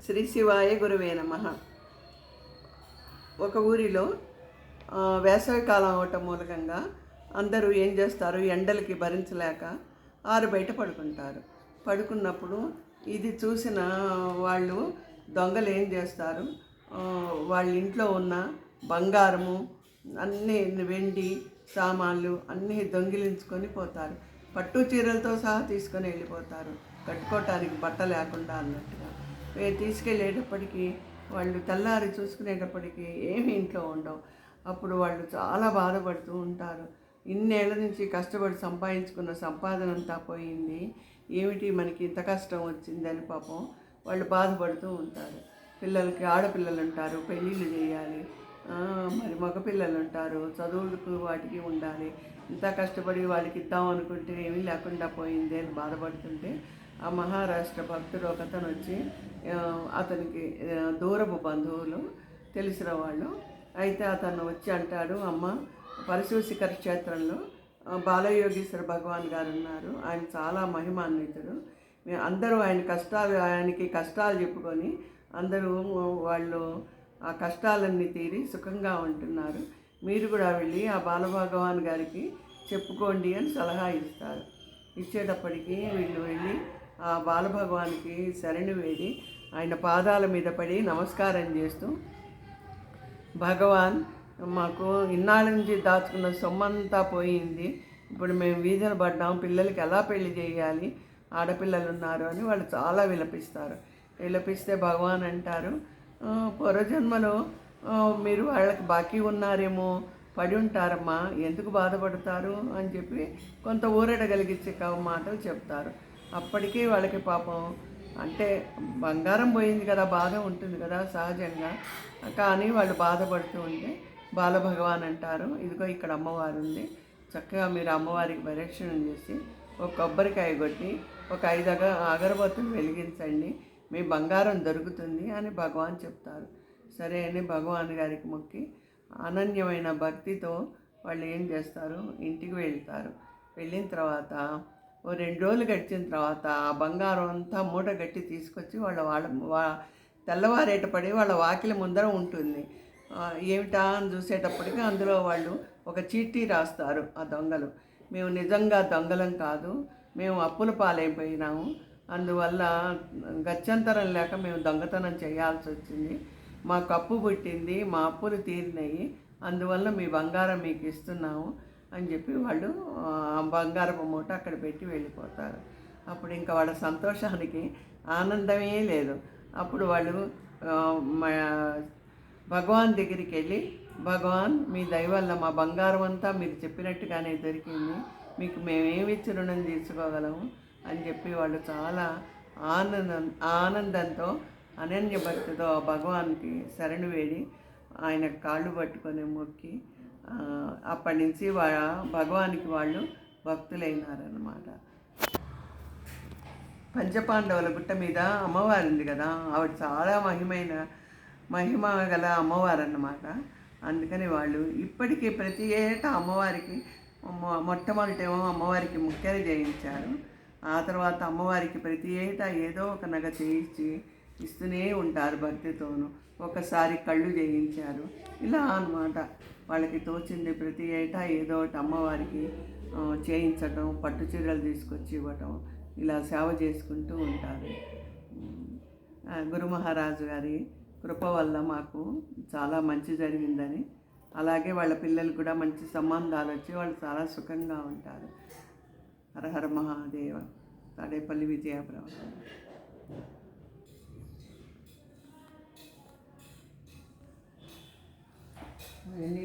శ్రీ శివాయ గురువే నమః. ఒక ఊరిలో వేసవికాలం అవటం మూలకంగా అందరూ ఏం చేస్తారు, ఎండలకి భరించలేక ఆరు బయట పడుకుంటారు. పడుకున్నప్పుడు ఇది చూసిన వాళ్ళు దొంగలు ఏం చేస్తారు, వాళ్ళ ఇంట్లో ఉన్న బంగారము అన్నీ, వెండి సామాన్లు అన్నీ దొంగిలించుకొని పోతారు. పట్టు చీరలతో సహా తీసుకొని వెళ్ళిపోతారు, కట్టుకోవటానికి బట్ట లేకుండా అన్నట్టుగా. తీసుకెళ్ళేటప్పటికీ వాళ్ళు తెల్లారి చూసుకునేటప్పటికీ ఏమి ఇంట్లో ఉండవు. అప్పుడు వాళ్ళు చాలా బాధపడుతూ ఉంటారు. ఇన్నేళ్ల నుంచి కష్టపడి సంపాదించుకున్న సంపాదన అంతా పోయింది, ఏమిటి మనకి ఇంత కష్టం వచ్చిందని పాపం వాళ్ళు బాధపడుతూ ఉంటారు. పిల్లలకి ఆడపిల్లలు ఉంటారు, పెళ్ళిళ్ళు చేయాలి, మరి మగపిల్లలు ఉంటారు, చదువులకు వాటికి ఉండాలి. ఇంత కష్టపడి వాళ్ళకి ఇద్దాం అనుకుంటే ఏమీ లేకుండా పోయింది అని బాధపడుతుంటే ఆ మహారాష్ట్ర భక్తుడు ఒకతను వచ్చి, అతనికి దూరపు బంధువులు తెలిసిన వాళ్ళు అయితే, అతను వచ్చి అంటాడు, అమ్మ పరశుశిఖర క్షేత్రంలో బాలయోగీశ్వర భగవాన్ గారు ఉన్నారు, ఆయన చాలా మహిమాన్వితుడు. అందరూ ఆయనకి కష్టాలు చెప్పుకొని అందరూ వాళ్ళు ఆ కష్టాలన్నీ తీరి సుఖంగా ఉంటున్నారు, మీరు కూడా వెళ్ళి ఆ బాలభగవాన్ గారికి చెప్పుకోండి అని సలహా ఇస్తారు. ఇచ్చేటప్పటికి వీళ్ళు వెళ్ళి ఆ బాలభగవానికి శరణు వేడి ఆయన పాదాల మీద పడి నమస్కారం చేస్తూ, భగవాన్ మాకు ఇన్నాళ్ళ నుంచి దాచుకున్న సొమ్మంతా పోయింది, ఇప్పుడు మేము వీధిన పడ్డాం, పిల్లలకి ఎలా పెళ్లి చేయాలి, ఆడపిల్లలు ఉన్నారు అని వాళ్ళు చాలా విలపిస్తే భగవాన్ అంటారు, పూర్వజన్మలో మీరు వాళ్ళకి బాకీ ఉన్నారేమో, పడి ఉంటారమ్మా, ఎందుకు బాధపడతారు అని చెప్పి కొంత ఊరట కలిగించే మాటలు చెప్తారు. అప్పటికీ వాళ్ళకి పాపం అంటే బంగారం పోయింది కదా, బాధ ఉంటుంది కదా సహజంగా. కానీ వాళ్ళు బాధపడుతూ ఉంటే బాలభగవాన్ అంటారు, ఇదిగో ఇక్కడ అమ్మవారు ఉంది, చక్కగా మీరు అమ్మవారికి ప్రదక్షిణం చేసి ఒక కొబ్బరికాయ కొట్టి ఒక 5 అగరబత్తులు వెలిగించండి, మీ బంగారం దొరుకుతుంది అని భగవాన్ చెప్తారు. సరే అని భగవాన్ గారికి మొక్కి అనన్యమైన భక్తితో వాళ్ళు ఏం చేస్తారు, ఇంటికి వెళ్తారు. వెళ్ళిన తర్వాత ఓ 2 రోజులు గడిచిన తర్వాత ఆ బంగారం అంతా మూట గట్టి తీసుకొచ్చి తెల్లవారేటపడి వాళ్ళ వాకిలి ముందర ఉంటుంది. ఏమిటా అని చూసేటప్పటికి అందులో వాళ్ళు ఒక చీటీ రాస్తారు ఆ దొంగలు, మేము నిజంగా దొంగలం కాదు, మేము అప్పుల పాలైపోయినాము, అందువల్ల గత్యంతరం లేక మేము దొంగతనం చేయాల్సి వచ్చింది, మాకు అప్పు పుట్టింది, మా అప్పులు తీరినాయి, అందువల్ల మీ బంగారం మీకు ఇస్తున్నాము అని చెప్పి వాళ్ళు బంగారపు మూట అక్కడ పెట్టి వెళ్ళిపోతారు. అప్పుడు ఇంకా వాళ్ళ సంతోషానికి ఆనందమే లేదు. అప్పుడు వాళ్ళు భగవాన్ దగ్గరికి వెళ్ళి, భగవాన్ మీ దయ వల్ల మా బంగారం అంతా మీరు చెప్పినట్టుగానే దొరికింది, మీకు మేమేమిచ్చి రుణం తీర్చుకోగలము అని చెప్పి వాళ్ళు చాలా ఆనందంతో అనన్య భక్తితో భగవాన్కి శరణు వేడి ఆయన కాళ్ళు పట్టుకొని మొక్కి అప్పటి నుంచి భగవానికి వాళ్ళు భక్తులైనారన్నమాట. పంచపాండవుల గుట్ట మీద అమ్మవారు ఉంది కదా, ఆవిడ చాలా మహిమ గల అమ్మవారు అన్నమాట. అందుకని వాళ్ళు ఇప్పటికీ ప్రతి ఏటా అమ్మవారికి మొట్టమొదటేమో అమ్మవారికి ముక్కెర చేయించారు, ఆ తర్వాత అమ్మవారికి ప్రతి ఏటా ఏదో ఒక నగ చేయించి ఇస్తూనే ఉంటారు భక్తితోనూ. ఒకసారి కళ్ళు చేయించారు, ఇలా అన్నమాట. వాళ్ళకి తోచింది ప్రతి ఏటా ఏదో ఒకటి అమ్మవారికి చేయించటం, పట్టు చీరలు తీసుకొచ్చి ఇవ్వటం, ఇలా సేవ చేసుకుంటూ ఉంటారు. గురు మహారాజు గారి కృప వల్ల మాకు చాలా మంచి జరిగిందని, అలాగే వాళ్ళ పిల్లలు కూడా మంచి సంబంధాలు వచ్చి వాళ్ళు చాలా సుఖంగా ఉంటారు. హర హర మహాదేవ. తాడేపల్లి విజయప్రభ. ఎన్ని